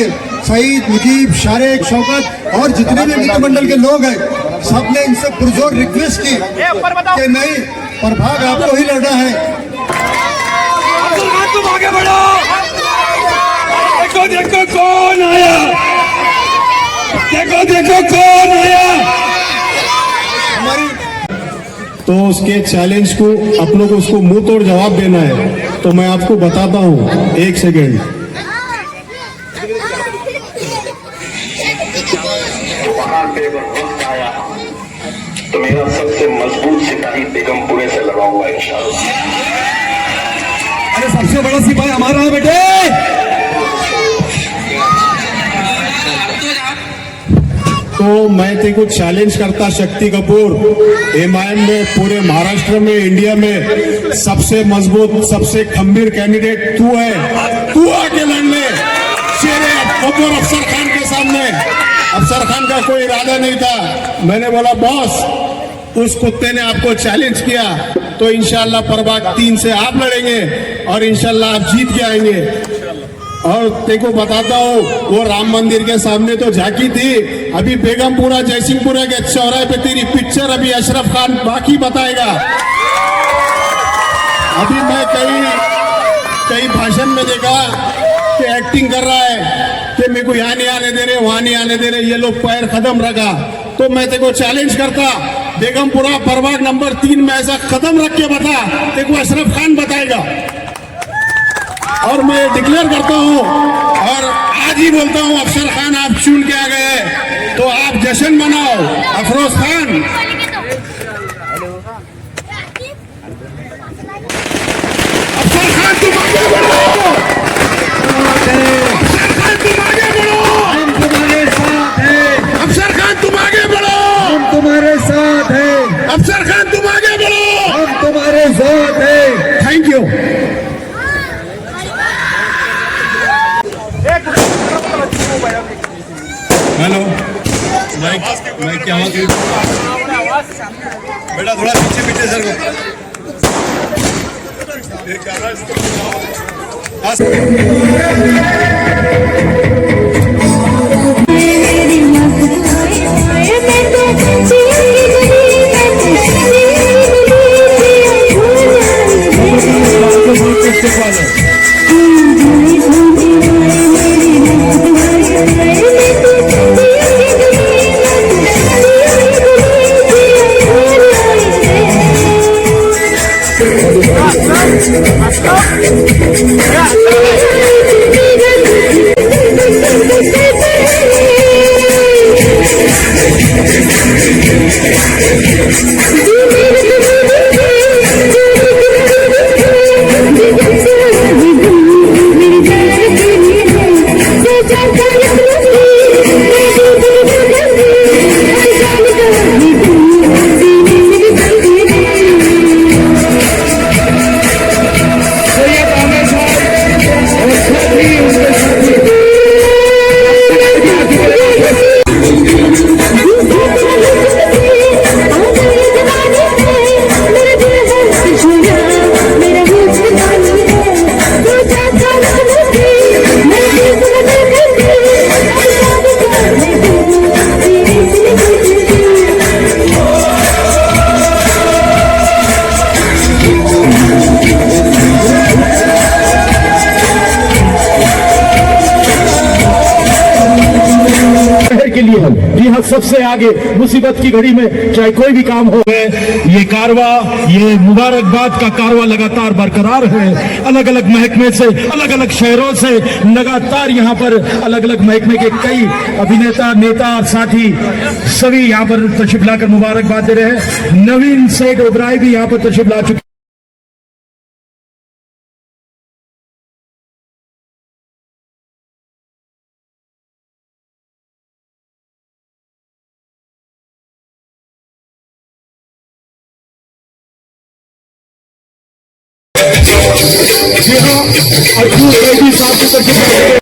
लिए सईद, मुजीब, शारिक, शौकत और जितने भी मंत्रिमंडल के लोग हैं, सबने इनसे पुरजोर रिक्वेस्ट की कि नहीं, प्रभाग आपको ही लड़ना है। तुम आगे बढ़ो, देखो देखो कौन आया, देखो देखो कौन आया। तो उसके चैलेंज को अपनों को उसको मुंह तोड़ जवाब देना है। तो मैं आपको बताता हूं, एक सेकेंड। वहां पे वक्त आया तो मेरा सबसे मजबूत सिपाही बेगमपुरे से लगाऊंगा इंशाल्लाह। अरे सबसे बड़ा सिपाही हमारा है बेटे। तो मैं तेरे को चैलेंज करता शक्ति कपूर, एमआईएम में पूरे महाराष्ट्र में, इंडिया में सबसे मजबूत, सबसे खंबीर कैंडिडेट तू है। तू आके लड़ ले शेरे कपूर अफसर खान के सामने। अफसर खान का कोई इरादा नहीं था। मैंने बोला बॉस, उस कुत्ते ने आपको चैलेंज किया तो इंशाल्लाह प्रभाग 3 से आप लड़ेंगे और इंशाल्लाह आप जीत के आएंगे। और तेको बताता हूँ, वो राम मंदिर के सामने तो झांकी थी, अभी बेगमपुरा जयसिंहपुरा के चौराहे पे तेरी पिक्चर अभी अशरफ खान बाकी बताएगा। अभी मैं कई भाषण में देखा कि एक्टिंग कर रहा है कि मेरे को यहाँ नहीं आने दे रहे, वहां नहीं आने दे रहे, ये लोग पैर कदम रखा। तो मैं तेको चैलेंज करता, बेगमपुरा प्रभाग नंबर 3 में ऐसा कदम रख के बता, तेको अशरफ खान बताएगा। और मैं डिक्लेयर करता हूं और आज ही बोलता हूं, अफसर खान आप चुन के आ गए तो आप जश्न मनाओ। अफरोज खान, अफसर खान तुम आगे बढ़ो, अफसर खान तुम आगे बढ़ो, हम तुम्हारे साथ हैं, अफसर खान तुम आगे बढ़ो, हम तुम्हारे साथ हैं, अफसर खान तुम आगे बढ़ो, हम तुम्हारे साथ हैं। Thank you. हेलो, माइक की आवाज बेटा थोड़ा पीछे पीछे सर के लिए जी हाँ, सबसे आगे मुसीबत की घड़ी में चाहे कोई भी काम हो, ये कारवा, ये मुबारकबाद का कारवा लगातार बरकरार है। अलग अलग महकमे से, अलग अलग शहरों से लगातार यहाँ पर अलग अलग महकमे के कई अभिनेता, नेता और साथी सभी यहाँ पर तशरीफ लाकर मुबारकबाद दे रहे हैं। नवीन सेठ ओबराय भी यहाँ पर तशरीफ ला चुके जी हाँ, और साहब की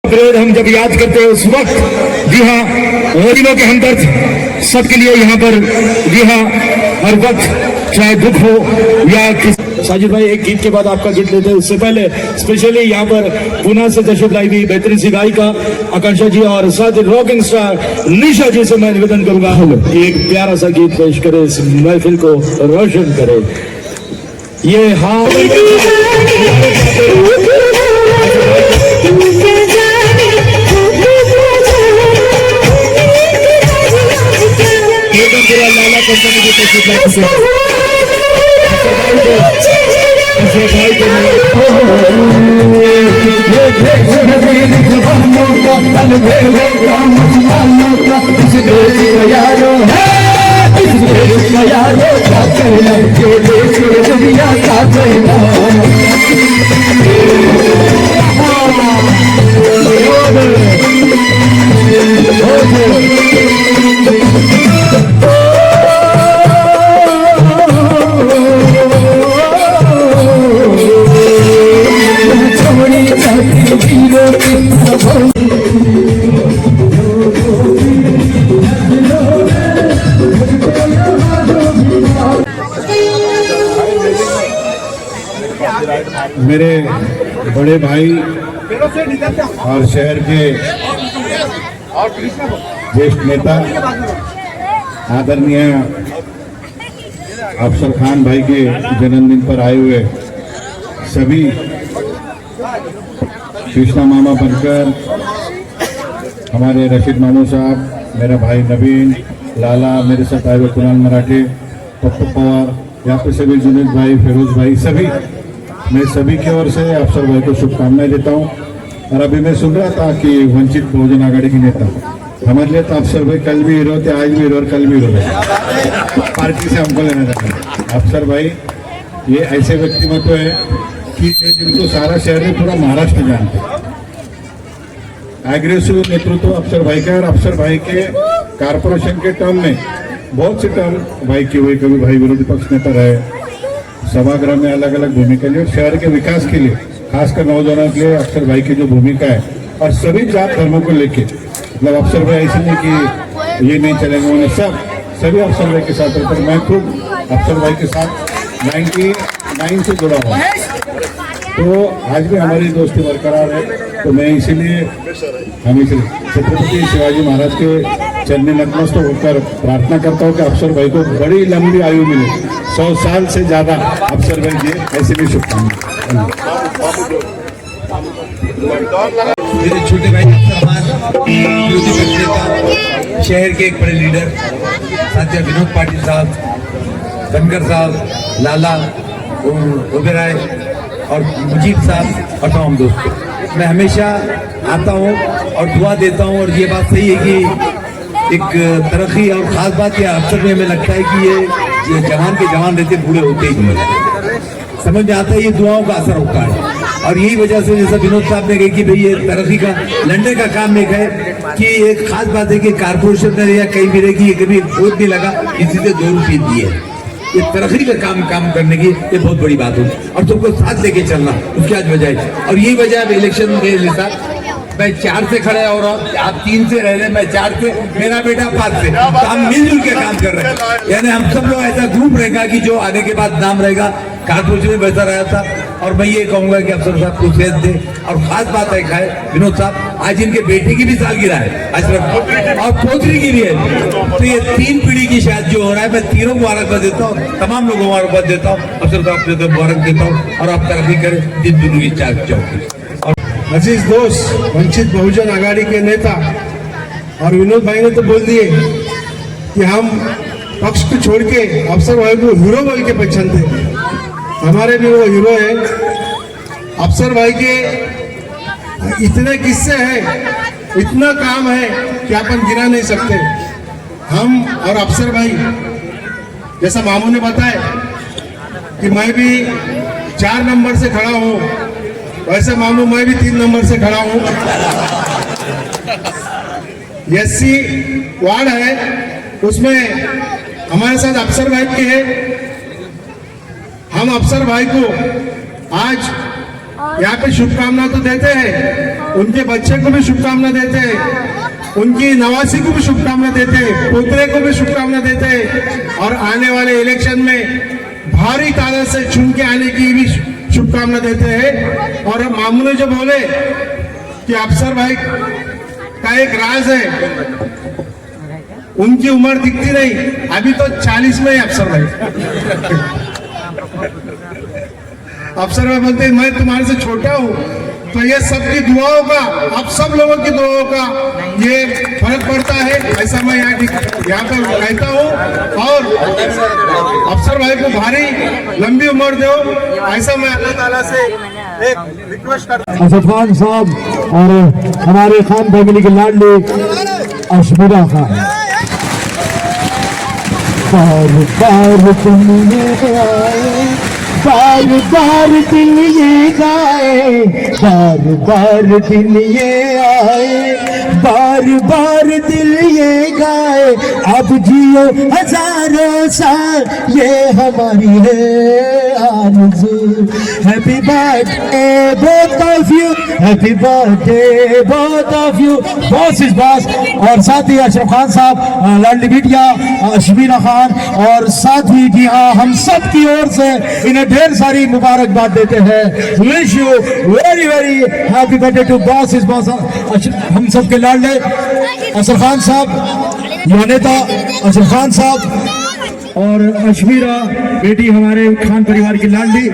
ग्रेड हम जब याद करते हैं उस वक्त, जी हाँ, गरीबों के हमदर्द सबके लिए यहाँ पर, जी हाँ, हर वक्त चाहे दुख हो या साजिद भाई एक गीत के बाद आपका गीत लेते हैं, उससे पहले स्पेशली यहाँ पर पुणे से तशरीफ लाई हुई बेहतरीन सी गायिका आकांक्षा जी और साथ रॉकिंग स्टार निशा जी से मैं निवेदन करूंगा एक प्यारा सा गीत पेश करे, इस महफिल को रोशन करे। ये हाँ लाला कंपनी की तशरीफ मेरे बड़े भाई और शहर के ज्येष्ठ नेता आदरणीय अफसर खान भाई के जन्मदिन पर आए हुए सभी कृष्णा मामा बनकर, हमारे रशीद मामू साहब, मेरा भाई नवीन, लाला, मेरे साथ आए हुए कुणाल मराठे, पप्पू पवार, यहाँ पे सभी जुनेद भाई, फिरोज भाई, सभी, मैं सभी की ओर से अफसर भाई को शुभकामनाएं देता हूँ। और अभी मैं सुन रहा था कि वंचित बहुजन आघाड़ी के नेता, हमारे लिए तो अफसर भाई कल भी हीरो थे, आज भी हीरो और कल भी हीरो थे, पार्टी से हमको लेना चाहते हैं। अफसर भाई ये ऐसे व्यक्तिमत्व है कि जिनको सारा शहर में, पूरा महाराष्ट्र जानते हैं। एग्रेसिव नेतृत्व अफसर भाई का, और अफसर भाई के कारपोरेशन के टर्म में बहुत से टर्म भाई की हुई, कभी भाई विरोधी पक्ष नेता रहे, सभागृह में अलग अलग भूमिका ली, शहर के विकास के लिए, खासकर नौजवानों के लिए अफसर भाई की जो भूमिका है, और सभी जात धर्मों को लेके, मतलब अफसर भाई ऐसे नहीं कि ये नहीं चलेगा, उन्हें सभी अफसर भाई के साथ रहकर, मैं खुद अफसर भाई के साथ 99 से जुड़ा हुआ, तो आज भी हमारी दोस्ती बरकरार है। तो मैं इसीलिए हमेशा छत्रपति शिवाजी महाराज के चरणों नतमस्तक होकर प्रार्थना करता हूँ कि अफसर भाई को बड़ी लंबी आयु मिले, 100 साल से ज्यादा अफसर भाई जी, ऐसे भी शुभकामनाएं। मेरे छोटे भाई विरोधी पक्ष नेता, शहर के एक बड़े लीडर साथी विनोद पाटिल साहब, धनकर साहब, लाला ओबेराय और मुजीब साहब और तमाम दोस्तों, मैं हमेशा आता हूँ और दुआ देता हूँ। और ये बात सही है कि एक तरक्की और ख़ास बात यह अफसर में हमें लगता है कि ये जवान के जवान रहते, बूढ़े होते ही नहीं, समझ में आता है ये दुआओं का असर होता है। और यही वजह से जैसा विनोद साहब ने कही कि भाई ये तरक्की का लड़ने का काम एक है कि एक खास बात है कि कारपोरेशन में या कहीं भी रहेगी, कभी वोट नहीं लगा, किसी से 2 रुपये दिए, ये तरक्की का काम करने की ये बहुत बड़ी बात होगी। और तुमको साथ लेके चलना, उसकी आज वजह है। और यही वजह है इलेक्शन में लेता, मैं 4 से खड़े हो रहा हूँ, आप 3 से रह रहे, मैं 4 से, मेरा बेटा 5 से, तो हम मिलजुल के काम कर रहे हैं। यानी हम सब लोग ऐसा ग्रुप रहेगा कि जो आने के बाद नाम रहेगा कारपोरेशन में बैठा रहा था। और मैं ये कहूंगा कि अफसर साहब को सेहत दे। और खास बात है खाए विनोद साहब, आज इनके बेटे की भी सालगिरह है अशरफ, और पोतरी की भी है। तो ये 3 पीढ़ी की शायद जो हो रहा है, मैं तीनों को मुबारकबाद देता हूँ, तमाम लोगों को मुबारकबाद देता हूँ, अफसर साहब को मुबारक देता हूँ। और आप तरक्की करें, दिन दोनों की चार चौकी। अजीज दोस्त, वंचित बहुजन आघाड़ी के नेता और विनोद भाई ने तो बोल दिए कि हम पक्ष को छोड़ के अफसर भाई को हीरो बोल के पहचानते हैं। हमारे भी वो हीरो है। अफसर भाई के इतने किस्से हैं, इतना काम है कि अपन गिना नहीं सकते। हम और अफसर भाई, जैसा मामू ने बताया कि मैं भी 4 नंबर से खड़ा हूँ, वैसे मामू मैं भी 3 नंबर से खड़ा हूँ। एससी वार्ड है, उसमें हमारे साथ अफसर भाई के हैं। हम अफसर भाई को आज यहाँ पे शुभकामना तो देते हैं, उनके बच्चे को भी शुभकामना देते हैं, उनकी नवासी को भी शुभकामना देते हैं, पोतरे को भी शुभकामना देते हैं और आने वाले इलेक्शन में भारी तादाद से चुन के आने की भी शुभकामना देते हैं। और मामू ने जो बोले कि अफसर भाई का एक राज है, उनकी उम्र दिखती नहीं, अभी तो 40 में है अफसर भाई। अफसर भाई बोलते हैं मैं तुम्हारे से छोटा हूं, तो ये सबकी दुआओं का, आप सब लोगों की दुआओं का ये फर्क पड़ता है, ऐसा मैं यहाँ पर कहता हूँ। और अफसर भाई को भारी लंबी उम्र दो, ऐसा मैं अल्लाह ताला से एक रिक्वेस्ट करता हूँ। असद खान साहब और हमारे खान फैमिली के लाडले अशमीरा खान, बार बार तुम आए, बार बार दिन ये गाए, बार बार दिन ये आए, बार बार दिल ये गाए, अब जियो हजारों साल, ये हमारी है आरज़ू। Happy birthday both of you, happy birthday both of you. Boss is boss. और साथ ही अशरफ खान साहब, लाडली बिटिया अशमीरा खान, और साथ ही जी हाँ हम सब की ओर से इन्हें ढेर सारी मुबारकबाद देते हैं। Wish you very very happy birthday to boss is boss. हम सब के लाडले अशरफ खान साहब, युवा नेता अशरफ खान साहब और अशमीरा बेटी हमारे खान परिवार की लाडली।